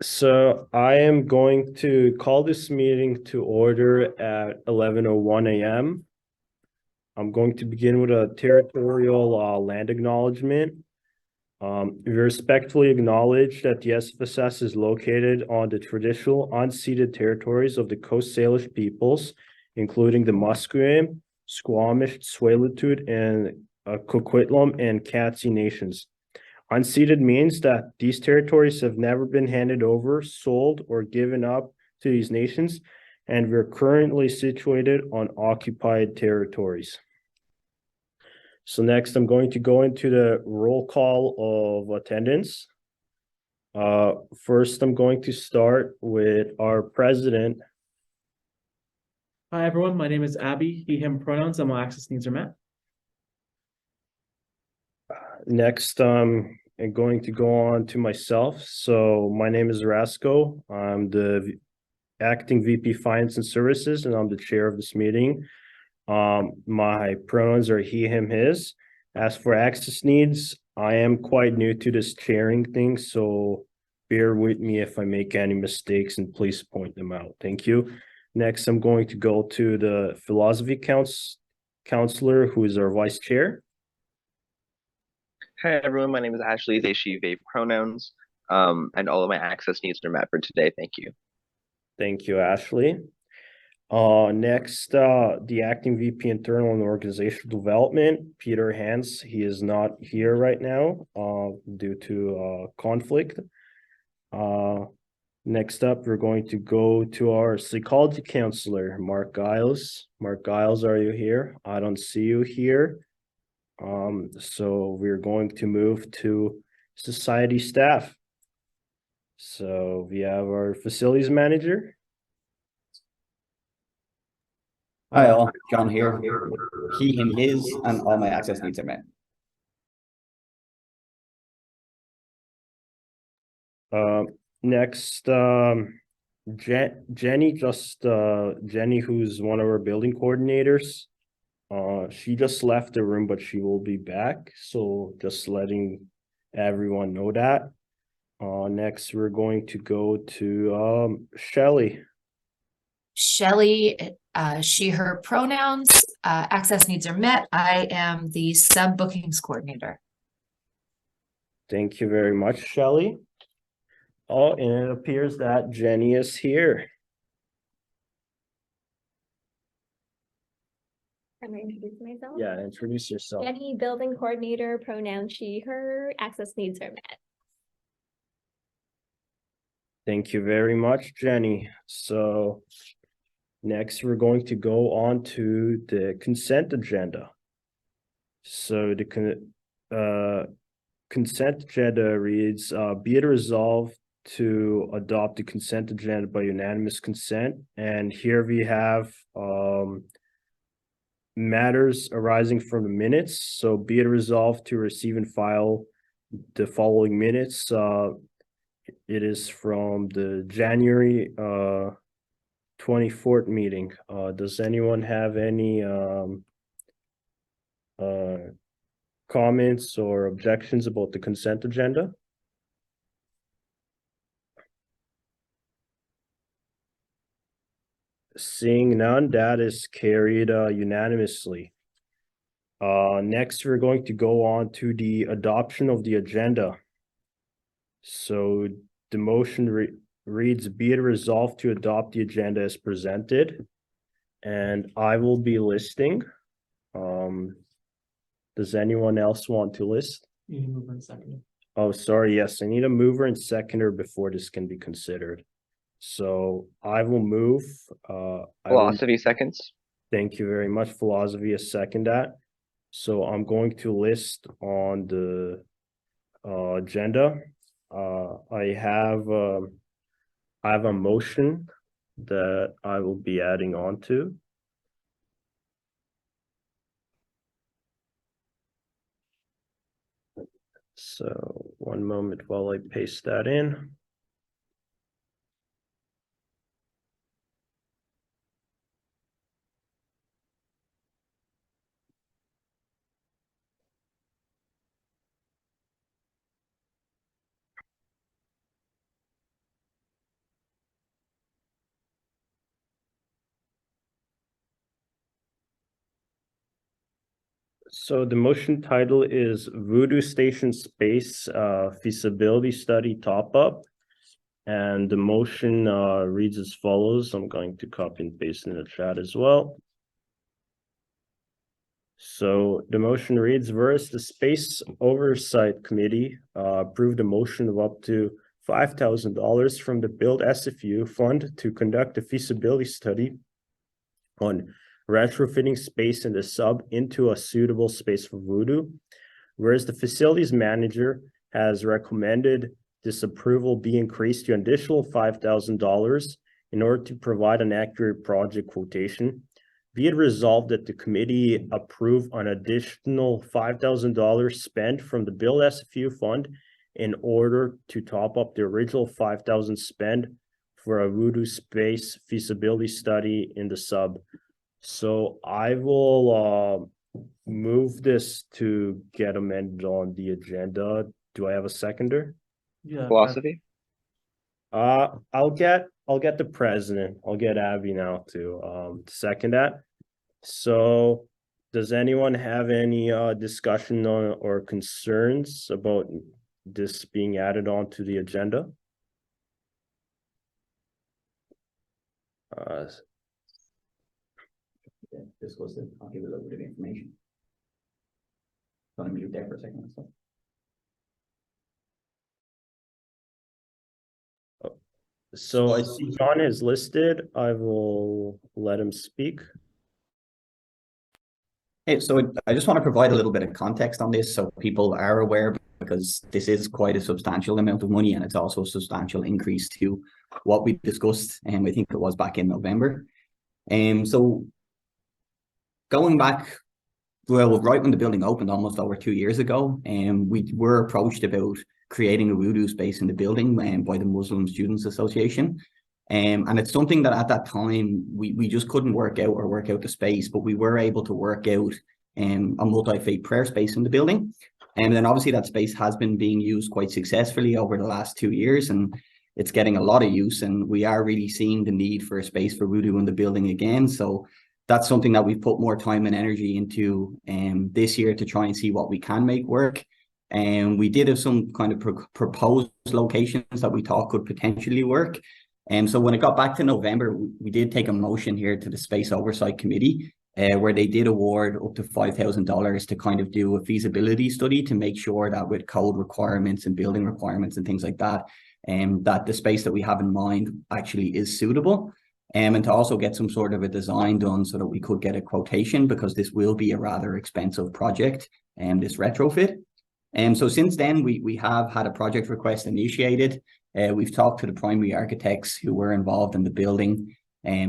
So I am going to call this meeting to order at 11:01 a.m. I'm going to begin with a territorial land acknowledgement. We respectfully acknowledge that the SFSS is located on the traditional unceded territories of the Coast Salish peoples, including the Musqueam, Squamish, Tsleil-Waututh, and Coquitlam and Katzie nations. Unceded means that these territories have never been handed over, sold, or given up to these nations, and we're currently situated on occupied territories. So next, I'm going to go into the roll call of attendance. First, I'm going to start with our president. Hi, everyone. My name is Abby. He, him pronouns and my access needs are met. Next, I'm going to go on to myself. So my name is Rasco. I'm the acting VP Finance and Services, and I'm the chair of this meeting. My pronouns are he, him, his. As for access needs, I am quite new to this chairing thing, so bear with me if I make any mistakes and please point them out. Thank you. Next, I'm going to go to the philosophy counselor, who is our vice chair. Hi everyone, my name is Ashley, they, she, they pronouns, and all of my access needs are met for today. Thank you. Thank you, Ashley. Next, the acting VP Internal and Organizational Development, Peter Hans. He is not here right now, due to conflict. Next up, we're going to go to our psychology counselor, Mark Giles. Mark Giles, are you here? I don't see you here. So we're going to move to society staff. So we have our facilities manager. Hi all, John here. He, him, his, and all my access needs are met. Next, Jenny, Jenny, who's one of our building coordinators. She just left the room, but she will be back. So just letting everyone know that. Next, we're going to go to Shelly. Shelly, she, her pronouns, access needs are met. I am the sub bookings coordinator. Thank you very much, Shelly. Oh, and it appears that Jenny is here. Can I introduce myself? Yeah, introduce yourself. Jenny, building coordinator, pronoun she, her, access needs are met. Thank you very much, Jenny. So next, we're going to go on to the consent agenda. So the consent agenda reads, be it resolved to adopt the consent agenda by unanimous consent. And here we have matters arising from the minutes. So be it resolved to receive and file the following minutes. It is from the January 24th meeting. Does anyone have any comments or objections about the consent agenda? Seeing none, that is carried unanimously. Next, we're going to go on to the adoption of the agenda. So the motion reads, be it resolved to adopt the agenda as presented. And I will be listing. Does anyone else want to list? You need a mover and seconder. Oh, sorry. Yes, I need a mover and seconder before this can be considered. So I will move. Philosophy seconds. Thank you very much. Philosophy is second that. So I'm going to list on the agenda. I have a motion that I will be adding on to. So one moment while I paste that in. So the motion title is Voodoo Station Space Feasibility Study Top Up. And the motion reads as follows. I'm going to copy and paste in the chat as well. So the motion reads, whereas the Space Oversight Committee approved a motion of up to $5,000 from the Build SFU fund to conduct a feasibility study on retrofitting space in the sub into a suitable space for Voodoo. Whereas the facilities manager has recommended this approval be increased to an additional $5,000 in order to provide an accurate project quotation. Be it resolved that the committee approve an additional $5,000 spent from the Build SFU fund in order to top up the original $5,000 spent for a Voodoo space feasibility study in the sub. So I will move this to get amended on the agenda. Do I have a seconder? Yeah. Philosophy? I'll get the president. I'll get Abby now to second that. So does anyone have any discussion on or concerns about this being added on to the agenda? Discuss it. I'll give a little bit of information. Gonna mute there for a second. So I see John is listed. I will let him speak. Hey, so I just want to provide a little bit of context on this so people are aware, because this is quite a substantial amount of money and it's also a substantial increase to what we discussed, and I think it was back in November. So going back, well, right when the building opened almost over 2 years ago, we were approached about creating a Voodoo space in the building by the Muslim Student Association. And it's something that at that time, we just couldn't work out the space, but we were able to work out a multi-faith prayer space in the building. And then obviously that space has been being used quite successfully over the last 2 years, and it's getting a lot of use, and we are really seeing the need for a space for Voodoo in the building again. So that's something that we've put more time and energy into this year to try and see what we can make work. And we did have some kind of proposed locations that we thought could potentially work. And so when it got back to November, we did take a motion here to the Space Oversight Committee, where they did award up to $5,000 to kind of do a feasibility study to make sure that with code requirements and building requirements and things like that, that the space that we have in mind actually is suitable. And to also get some sort of a design done so that we could get a quotation, because this will be a rather expensive project, this retrofit. So since then, we have had a project request initiated. We've talked to the primary architects who were involved in the building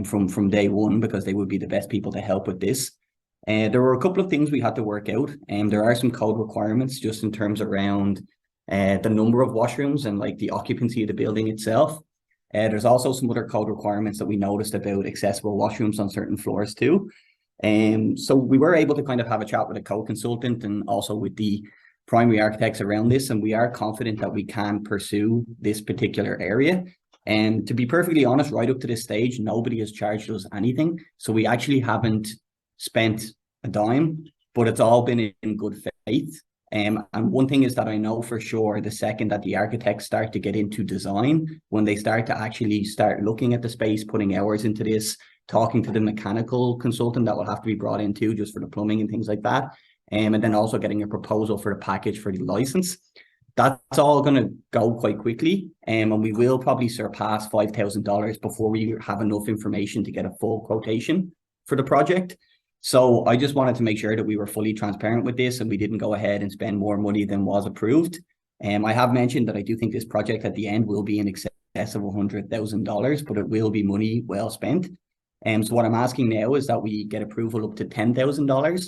from day one, because they would be the best people to help with this. There were a couple of things we had to work out, and there are some code requirements just in terms around the number of washrooms and like the occupancy of the building itself. There's also some other code requirements that we noticed about accessible washrooms on certain floors too. So we were able to kind of have a chat with a code consultant and also with the primary architects around this, and we are confident that we can pursue this particular area. And to be perfectly honest, right up to this stage, nobody has charged us anything. So we actually haven't spent a dime, but it's all been in good faith. And one thing is that I know for sure, the second that the architects start to get into design, when they start to actually start looking at the space, putting hours into this, talking to the mechanical consultant that will have to be brought in too, just for the plumbing and things like that, and then also getting a proposal for the package for the license, that's all going to go quite quickly. And we will probably surpass $5,000 before we have enough information to get a full quotation for the project. So I just wanted to make sure that we were fully transparent with this and we didn't go ahead and spend more money than was approved. I have mentioned that I do think this project at the end will be in excess of $100,000, but it will be money well spent. So what I'm asking now is that we get approval up to $10,000.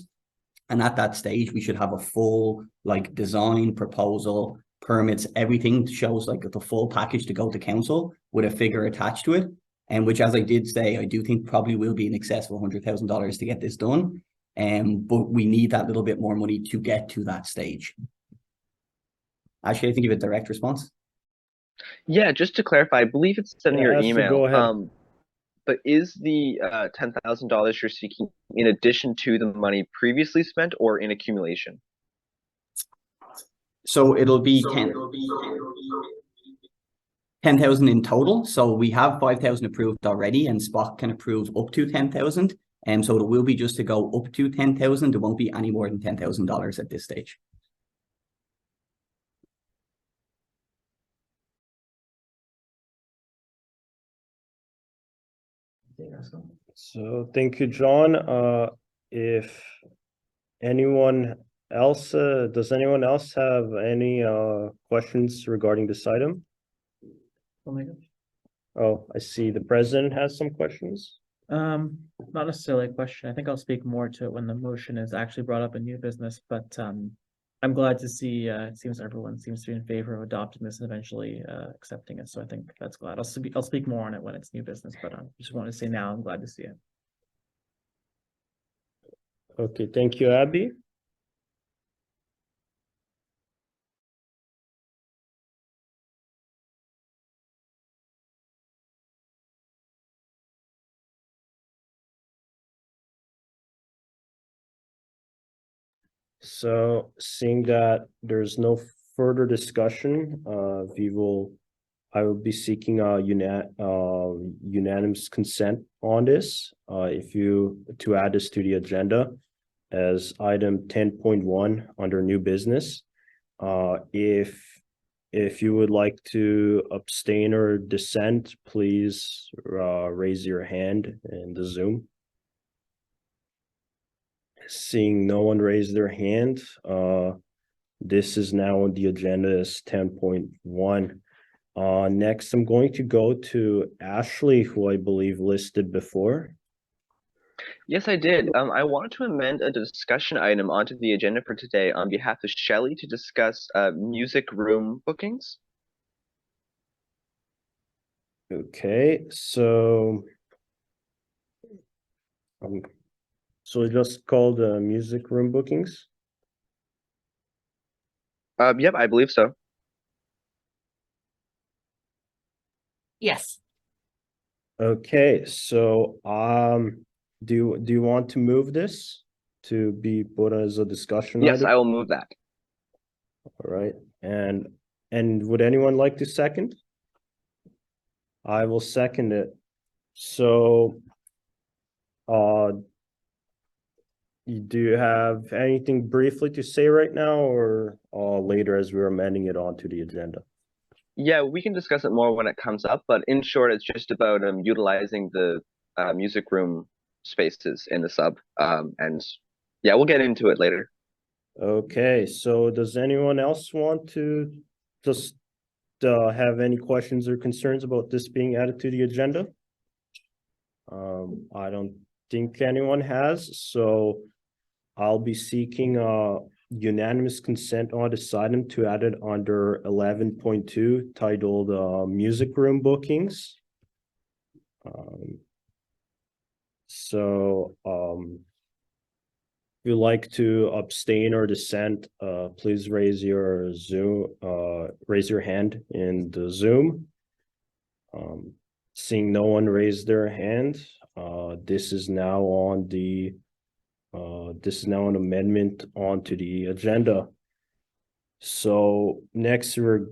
And at that stage, we should have a full like design, proposal, permits, everything shows like the full package to go to council with a figure attached to it. And which, as I did say, I do think probably will be in excess of $100,000 to get this done. But we need that little bit more money to get to that stage. Actually, I think you have a direct response. Yeah, just to clarify, I believe it's in your Esther, email. go ahead. But is the $10,000 you're seeking in addition to the money previously spent or in accumulation? So it'll be 10,000 in total. So we have 5,000 approved already, and Spot can approve up to 10,000. And so it will be just to go up to 10,000. There won't be any more than $10,000 at this stage. So thank you, John. If anyone else, does anyone else have any questions regarding this item? Oh my gosh. Oh, I see the president has some questions. Not necessarily a question. I think I'll speak more to it when the motion is actually brought up in new business, but I'm glad to see it seems everyone seems to be in favor of adopting this and eventually accepting it. So I think that's glad. I'll speak more on it when it's new business, but I just wanted to say now I'm glad to see it. Okay, thank you, Abby. So seeing that there's no further discussion, I will be seeking a unanimous consent on this. To add this to the agenda as item 10.1 under new business. If you would like to abstain or dissent, please raise your hand in the Zoom. Seeing no one raise their hand, this is now on the agenda as 10.1. Next, I'm going to go to Ashley, who I believe listed before. Yes, I did. I wanted to amend a discussion item onto the agenda for today on behalf of Shelley to discuss music room bookings. Okay, so it's just called music room bookings. Yep, I believe so. Yes. Okay, so do you want to move this to be put as a discussion Yes, item? I will move that. All right, and would anyone like to second? I will second it. So, do you have anything briefly to say right now, or later as we're amending it onto the agenda? Yeah, we can discuss it more when it comes up, but in short, it's just about utilizing the music room spaces in the sub. And yeah, we'll get into it later. Okay, so does anyone else want to just have any questions or concerns about this being added to the agenda? I don't think anyone has, so I'll be seeking unanimous consent on this item to add it under 11.2 titled music room bookings. If you'd like to abstain or dissent, please raise your hand in the Zoom. Seeing no one raise their hand, this is now an amendment onto the agenda. So next we're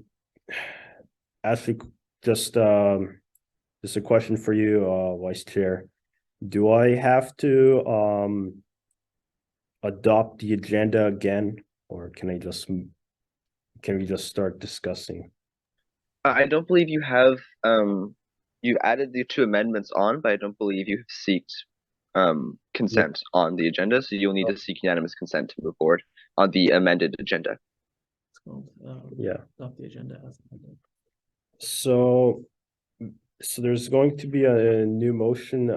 actually just a question for you, Vice Chair. Do I have to adopt the agenda again, or can we just start discussing? I don't believe you have you added the two amendments on, but I don't believe you have sought consent on the agenda, so you'll need to seek unanimous consent to move forward on the amended agenda. It's called Yeah. off the agenda as amended. So there's going to be a new motion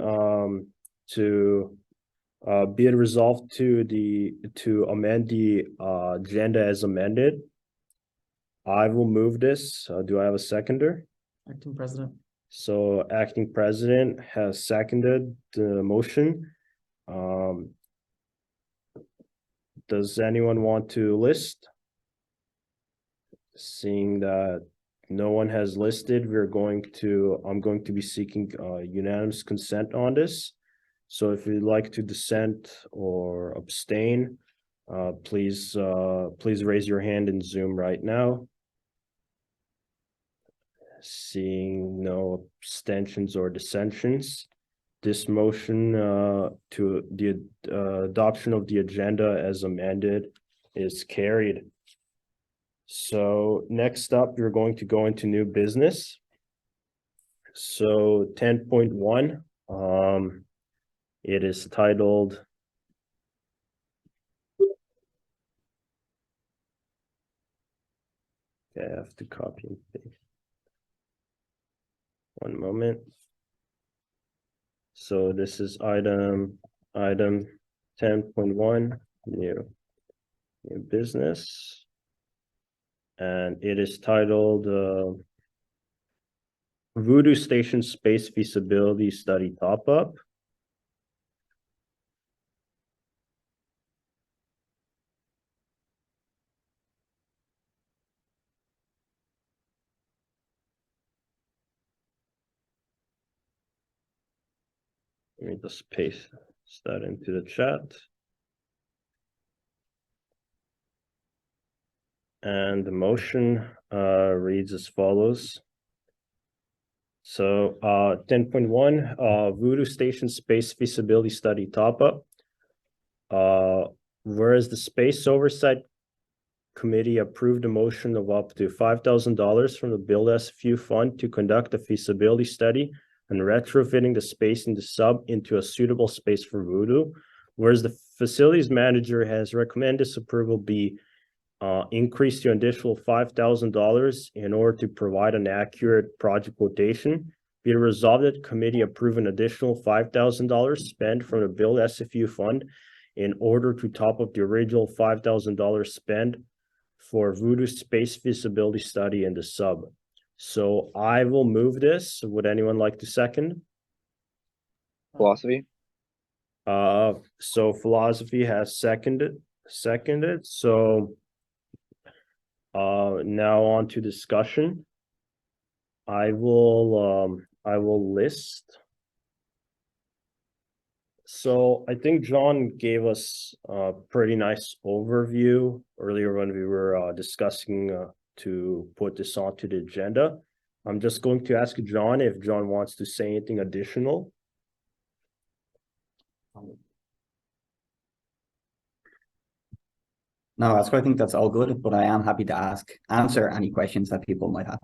to be it resolved to amend the agenda as amended. I will move this. Do I have a seconder? Acting President. So acting president has seconded the motion. Does anyone want to list? Seeing that no one has listed, I'm going to be seeking unanimous consent on this. So if you'd like to dissent or abstain, please raise your hand in Zoom right now. Seeing no abstentions or dissensions, this motion to the adoption of the agenda as amended is carried. So next up, you're going to go into new business. So 10.1, it is titled I have to copy and paste. One moment. So this is item 10.1, new business. And it is titled Voodoo Station Space Feasibility Study Top Up. Let me just paste that into the chat. And the motion reads as follows. So 10.1, Voodoo Station Space Feasibility Study Top Up. Whereas the Space Oversight Committee approved a motion of up to $5,000 from the Build SFU Fund to conduct a feasibility study and retrofitting the space in the sub into a suitable space for Voodoo. Whereas the facilities manager has recommended this approval be increased to an additional $5,000 in order to provide an accurate project quotation. Be it resolved that the committee approve an additional $5,000 spent from the Build SFU Fund in order to top up the original $5,000 spent for Voodoo Space Feasibility Study in the sub. So I will move this. Would anyone like to second? Philosophy. So Philosophy has seconded. So now on to discussion. I will list. So I think John gave us a pretty nice overview earlier when we were discussing to put this onto the agenda. I'm just going to ask John if John wants to say anything additional. No, I think that's all good, but I am happy to answer any questions that people might have.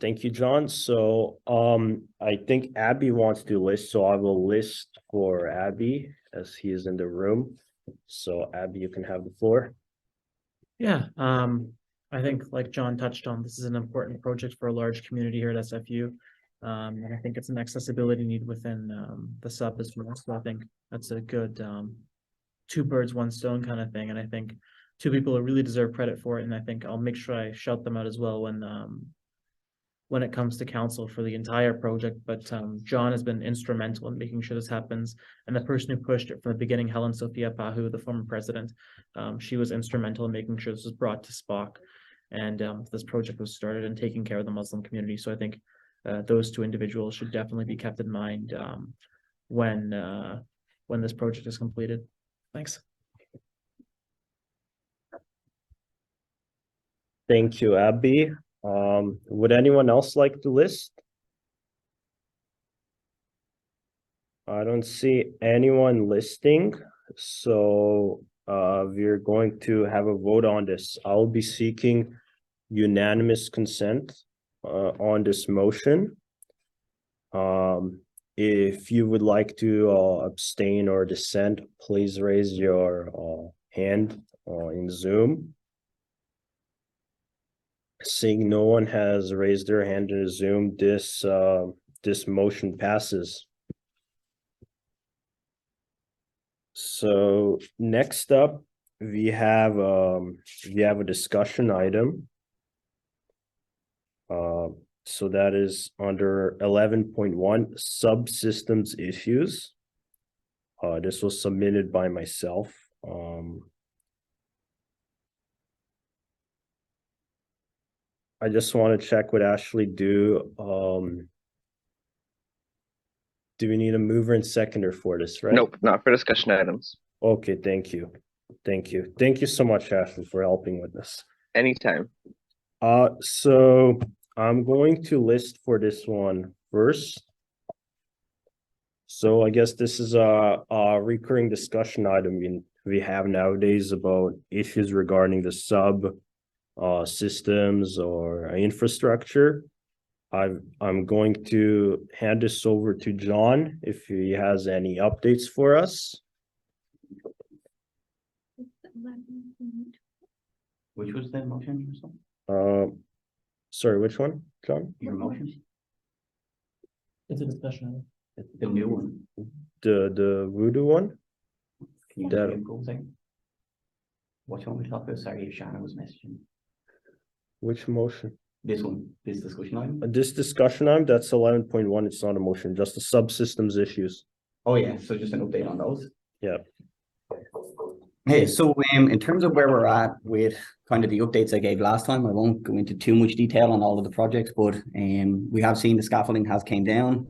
Thank you, John. So I think Abby wants to list, so I will list for Abby as he is in the room. So Abby, you can have the floor. Yeah, I think like John touched on, this is an important project for a large community here at SFU. And I think it's an accessibility need within the sub as well. So I think that's a good two birds, one stone kind of thing. And I think two people who really deserve credit for it. And I think I'll make sure I shout them out as well when it comes to council for the entire project. But John has been instrumental in making sure this happens. And the person who pushed it from the beginning, Helen Sophia Pahu, the former president, she was instrumental in making sure this was brought to SPOC. And this project was started and taking care of the Muslim community. So I think those two individuals should definitely be kept in mind when this project is completed. Thanks. Thank you, Abby. Would anyone else like to list? I don't see anyone listing, so we're going to have a vote on this. I'll be seeking unanimous consent on this motion. If you would like to abstain or dissent, please raise your hand in Zoom. Seeing no one has raised their hand in Zoom, this motion passes. So next up, we have a discussion item. So that is under 11.1 subsystems issues. This was submitted by myself. I just want to check with Ashley. Do we need a mover and seconder for this, right? Nope, not for discussion items. Okay, thank you. Thank you. Thank you so much, Ashley, for helping with this. Anytime. So I'm going to list for this one first. So I guess this is a recurring discussion item we have nowadays about issues regarding the sub systems or infrastructure. I'm going to hand this over to John if he has any updates for us. Which was the motion? Sorry, which one, John? Your motion? It's a discussion. The new one. The voodoo one? Can you That- just go a second? Which one we talked about? Sorry, Shannon was messaging. Which motion? This one, this discussion item? This discussion item, that's 11.1. It's not a motion, just the subsystems issues. Oh, yeah, so just an update on those. Yeah. Hey, so in terms of where we're at with kind of the updates I gave last time, I won't go into too much detail on all of the projects, but we have seen the scaffolding has came down.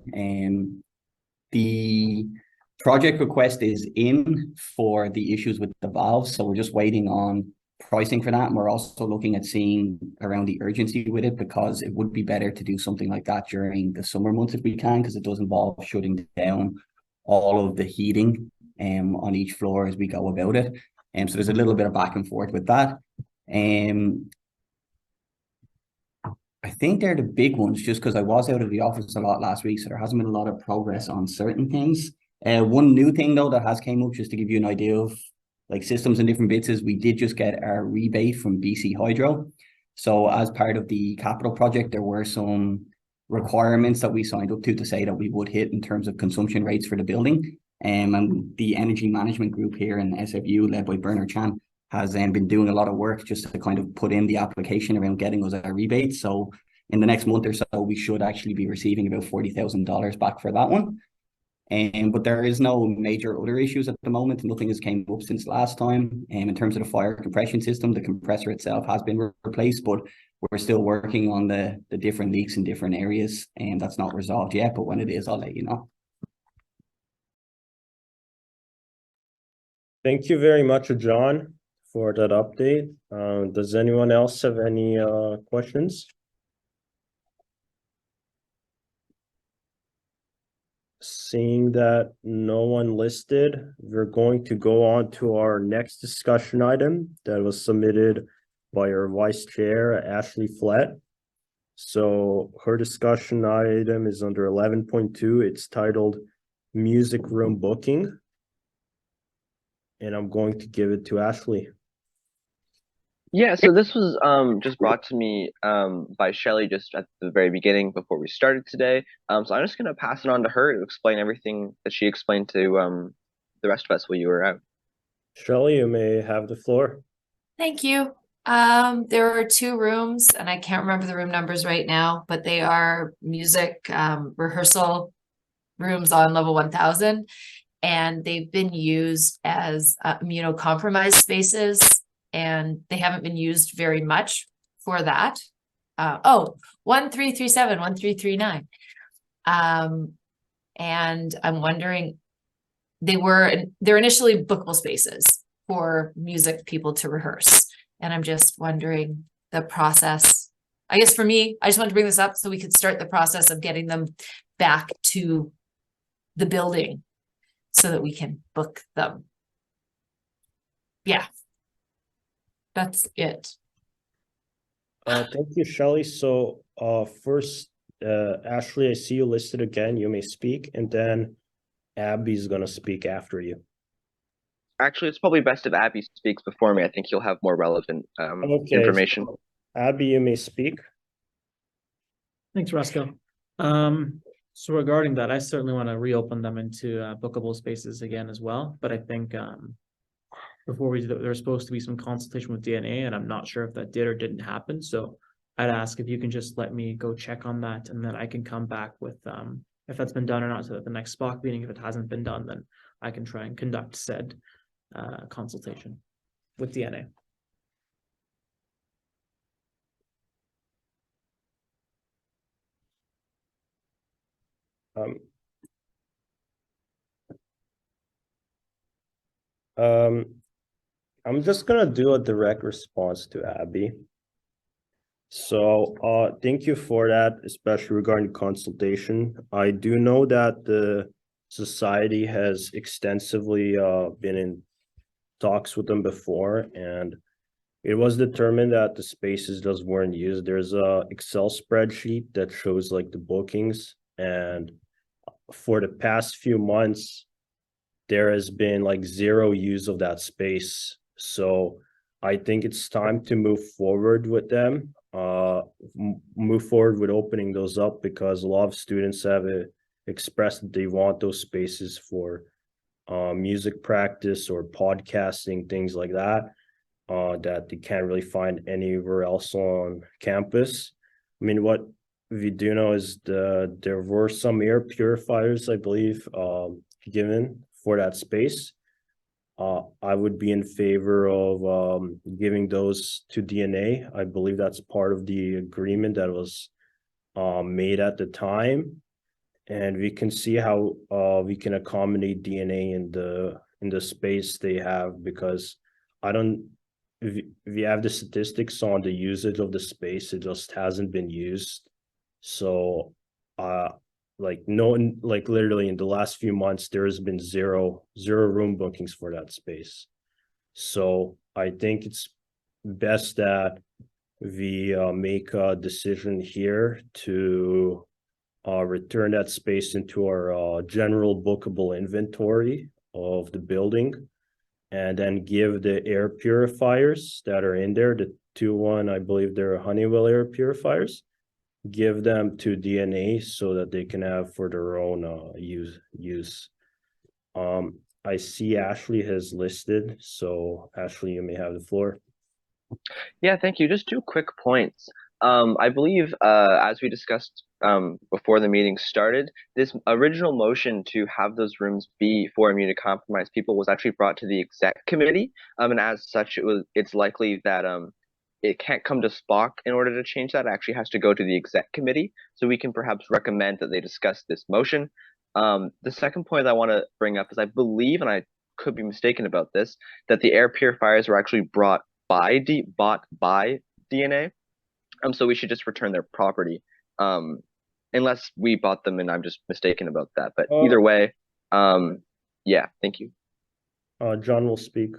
The project request is in for the issues with the valves, so we're just waiting on pricing for that. And we're also looking at seeing around the urgency with it, because it would be better to do something like that during the summer months if we can, because it does involve shutting down all of the heating on each floor as we go about it. So there's a little bit of back and forth with that. I think they're the big ones, just because I was out of the office a lot last week, so there hasn't been a lot of progress on certain things. One new thing though that has came up, just to give you an idea of like systems and different bits, is we did just get our rebate from BC Hydro. So as part of the capital project, there were some requirements that we signed up to say that we would hit in terms of consumption rates for the building. And the energy management group here in SFU, led by Bernard Chan, has been doing a lot of work just to kind of put in the application around getting us a rebate. So in the next month or so, we should actually be receiving about $40,000 back for that one. But there is no major other issues at the moment. Nothing has came up since last time. In terms of the fire compression system, the compressor itself has been replaced, but we're still working on the different leaks in different areas, and that's not resolved yet. But when it is, I'll let you know. Thank you very much, John, for that update. Does anyone else have any questions? Seeing that no one listed, we're going to go on to our next discussion item that was submitted by our Vice Chair, Ashley Flett. So her discussion item is under 11.2. It's titled Music Room Booking. And I'm going to give it to Ashley. Yeah, so this was just brought to me by Shelly just at the very beginning before we started today. So I'm just gonna pass it on to her to explain everything that she explained to the rest of us while you were out. Shelley, you may have the floor. Thank you. There are 2 rooms, and I can't remember the room numbers right now, but they are music rehearsal rooms on level 1000, and they've been used as immunocompromised spaces, and they haven't been used very much for that. 1337, 1339. And I'm wondering, they're initially bookable spaces for music people to rehearse. And I'm just wondering the process. I guess for me, I just wanted to bring this up so we could start the process of getting them back to the building so that we can book them. Yeah. That's it. Thank you, Shelley. So first, Ashley, I see you listed again. You may speak, and then Abby's gonna speak after you. Actually, it's probably best if Abby speaks before me. I think you'll have more relevant information. So, Abby, you may speak. Thanks, Roscoe. So regarding that, I certainly want to reopen them into bookable spaces again as well. But I think before we do that, there's supposed to be some consultation with DNA, and I'm not sure if that did or didn't happen. So I'd ask if you can just let me go check on that, and then I can come back with if that's been done or not. So that the next SPOC meeting, if it hasn't been done, then I can try and conduct said consultation with DNA. I'm just gonna do a direct response to Abby. So, thank you for that, especially regarding consultation. I do know that the society has extensively been in talks with them before, and it was determined that the spaces just weren't used. There's a Excel spreadsheet that shows like the bookings, and for the past few months, there has been like zero use of that space. So I think it's time to move forward with them, move forward with opening those up, because a lot of students have expressed that they want those spaces for music practice or podcasting, things like that, that they can't really find anywhere else on campus. I mean, what we do know is there were some air purifiers, I believe, given for that space. I would be in favor of giving those to DNA. I believe that's part of the agreement that was made at the time, and we can see how we can accommodate DNA in the space they have, because I don't. We have the statistics on the usage of the space. It just hasn't been used. So, like literally in the last few months, there has been zero room bookings for that space. So I think it's best that we make a decision here to return that space into our general bookable inventory of the building, and then give the air purifiers that are in there, the 2-1, I believe they're Honeywell air purifiers, give them to DNA so that they can have for their own use. I see Ashley has listed, so Ashley, you may have the floor. Yeah, thank you. Just 2 quick points. I believe, as we discussed before the meeting started, this original motion to have those rooms be for immunocompromised people was actually brought to the exec committee, and as such, it's likely that it can't come to Spock in order to change that. It actually has to go to the exec committee, so we can perhaps recommend that they discuss this motion. The second point I want to bring up is I believe, and I could be mistaken about this, that the air purifiers were actually bought by DNA. So we should just return their property, unless we bought them and I'm just mistaken about that. But either way, yeah, thank you. John will speak.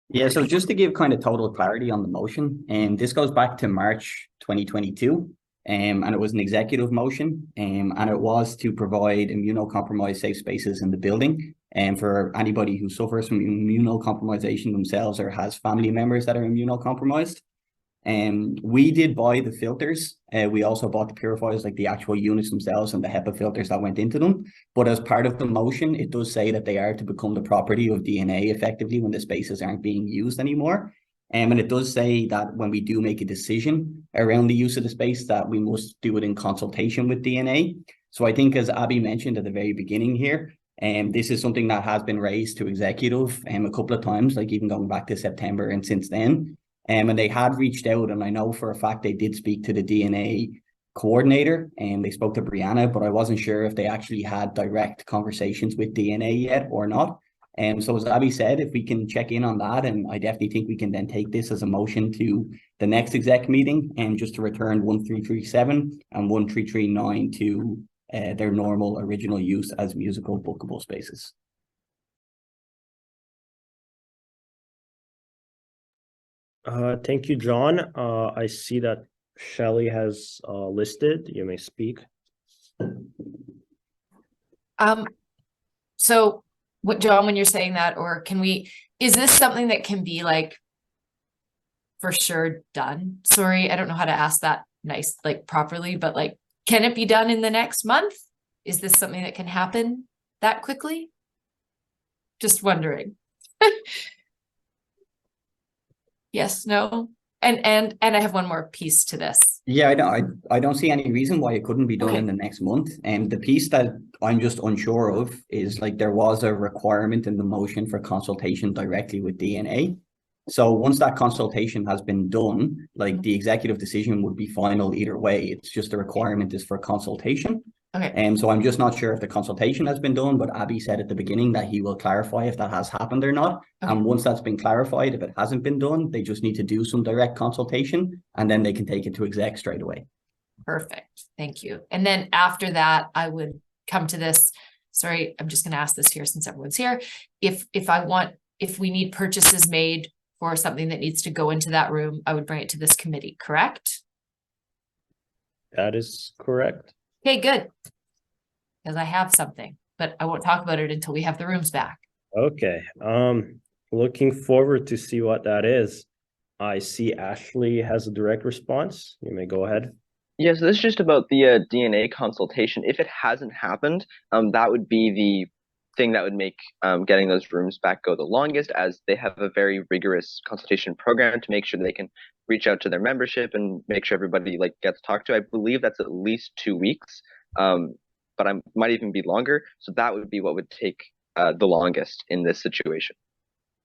Yeah, so just to give kind of total clarity on the motion, and this goes back to March 2022, and it was an executive motion, and it was to provide immunocompromised safe spaces in the building, and for anybody who suffers from immunocompromisation themselves or has family members that are immunocompromised. We did buy the filters. We also bought the purifiers, like the actual units themselves and the HEPA filters that went into them. But as part of the motion, it does say that they are to become the property of DNA effectively when the spaces aren't being used anymore. And it does say that when we do make a decision around the use of the space, that we must do it in consultation with DNA. So I think, as Abby mentioned at the very beginning here, this is something that has been raised to executive a couple of times, like even going back to September and since then. And they had reached out, and I know for a fact they did speak to the DNA coordinator, and they spoke to Brianna, but I wasn't sure if they actually had direct conversations with DNA yet or not. And so as Abby said, if we can check in on that, and I definitely think we can then take this as a motion to the next exec meeting, and just to return 1337 and 1339 to their normal original use as musical bookable spaces. Thank you, John. I see that Shelley has listed. You may speak. So what, John, when you're saying that, or is this something that can be like for sure done? Sorry, I don't know how to ask that properly, but like, can it be done in the next month? Is this something that can happen that quickly? Just wondering. Yes, no, and I have one more piece to this. Yeah, I don't see any reason why it couldn't be done in the next month. And the piece that I'm just unsure of is, like, there was a requirement in the motion for consultation directly with DNA. So once that consultation has been done, like the executive decision would be final either way. It's just the requirement is for consultation. Okay, And so I'm just not sure if the consultation has been done, but Abby said at the beginning that he will clarify if that has happened or not. Okay. And once that's been clarified, if it hasn't been done, they just need to do some direct consultation and then they can take it to exec straight away. perfect. Thank you. And then after that, I would come to this. Sorry, I'm just gonna ask this here since everyone's here. If we need purchases made for something that needs to go into that room, I would bring it to this committee, correct? That is correct. Okay, good. Because I have something, but I won't talk about it until we have the rooms back. Okay, looking forward to see what that is. I see Ashley has a direct response. You may go ahead. Yeah, so this is just about the DNA consultation. If it hasn't happened, that would be the thing that would make getting those rooms back go the longest, as they have a very rigorous consultation program to make sure they can reach out to their membership and make sure everybody like gets talked to. I believe that's at least 2 weeks, but I might even be longer. So that would be what would take the longest in this situation.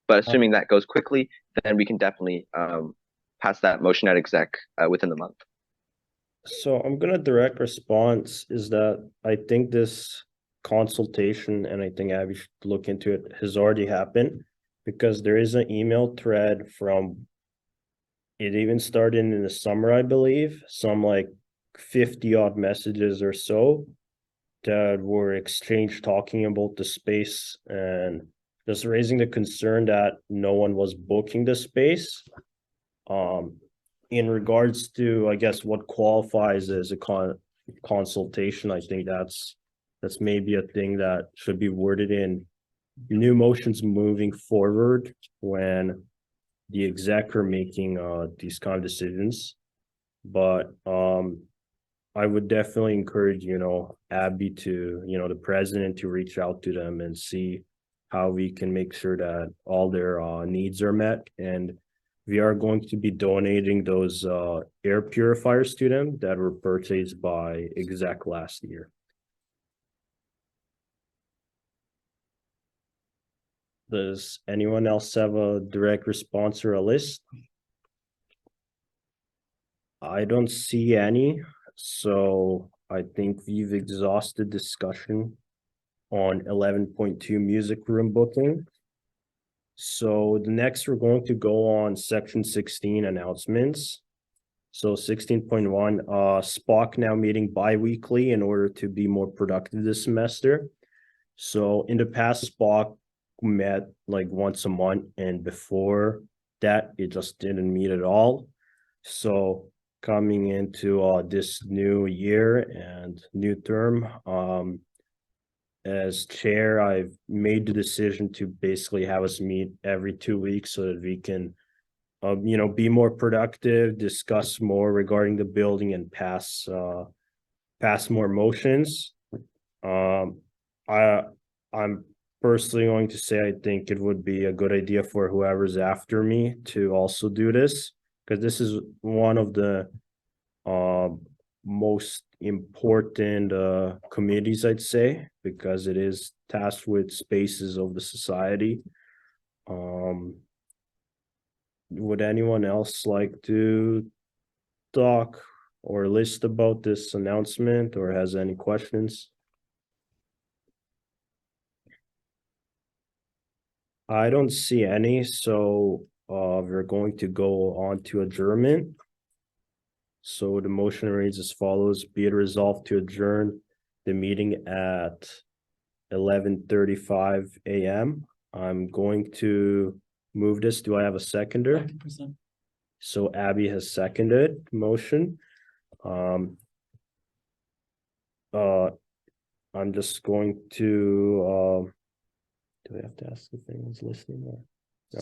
But assuming that goes quickly, then we can definitely pass that motion at exec within the month. So I'm gonna direct response is that I think this consultation, and I think Abby should look into it, has already happened, because there is an email thread from, it even started in the summer, I believe, some like 50 odd messages or so that were exchanged talking about the space and just raising the concern that no one was booking the space. In regards to, I guess, what qualifies as a consultation, I think that's maybe a thing that should be worded in new motions moving forward when the exec are making these kind of decisions. But I would definitely encourage, Abby to, the president to reach out to them and see how we can make sure that all their needs are met. And we are going to be donating those air purifiers to them that were purchased by exec last year. Does anyone else have a direct response or a list? I don't see any, so I think we've exhausted discussion on 11.2 music room booking. So the next we're going to go on section 16 announcements. So 16.1, SPOC now meeting bi-weekly in order to be more productive this semester. So in the past, SPOC met like once a month, and before that it just didn't meet at all. So coming into this new year and new term, as chair, I've made the decision to basically have us meet every 2 weeks so that we can be more productive, discuss more regarding the building, and pass more motions. I'm personally going to say I think it would be a good idea for whoever's after me to also do this, because this is one of the most important committees, I'd say, because it is tasked with spaces of the society. Would anyone else like to talk or list about this announcement, or has any questions? I don't see any, so we're going to go on to adjournment. So the motion reads as follows: be it resolved to adjourn the meeting at 11:35 a.m. I'm going to move this. Do I have a seconder? 100%. So Abby has seconded motion. I'm just going to do I have to ask if anyone's listening or no?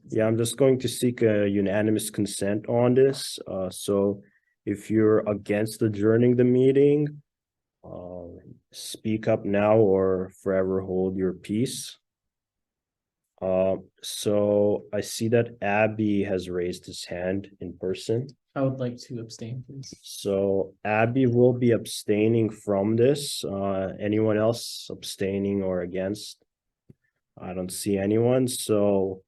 Yeah, I'm just going to seek a unanimous consent on this. So if you're against adjourning the meeting, speak up now or forever hold your peace. So I see that Abby has raised his hand in person. I would like to abstain, please. So Abby will be abstaining from this. Anyone else abstaining or against? I don't see anyone. So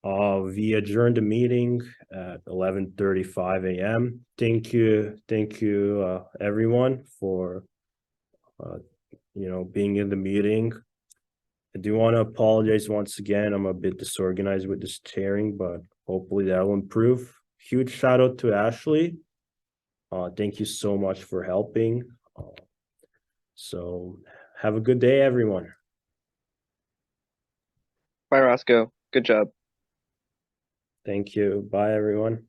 We adjourned the meeting at 11:35 a.m. Thank you, everyone for being in the meeting. I do want to apologize once again. I'm a bit disorganized with this chairing, but hopefully that will improve. Huge shout out to Ashley. Thank you so much for helping. So have a good day, everyone. Bye, Roscoe. Good job. Thank you. Bye, everyone.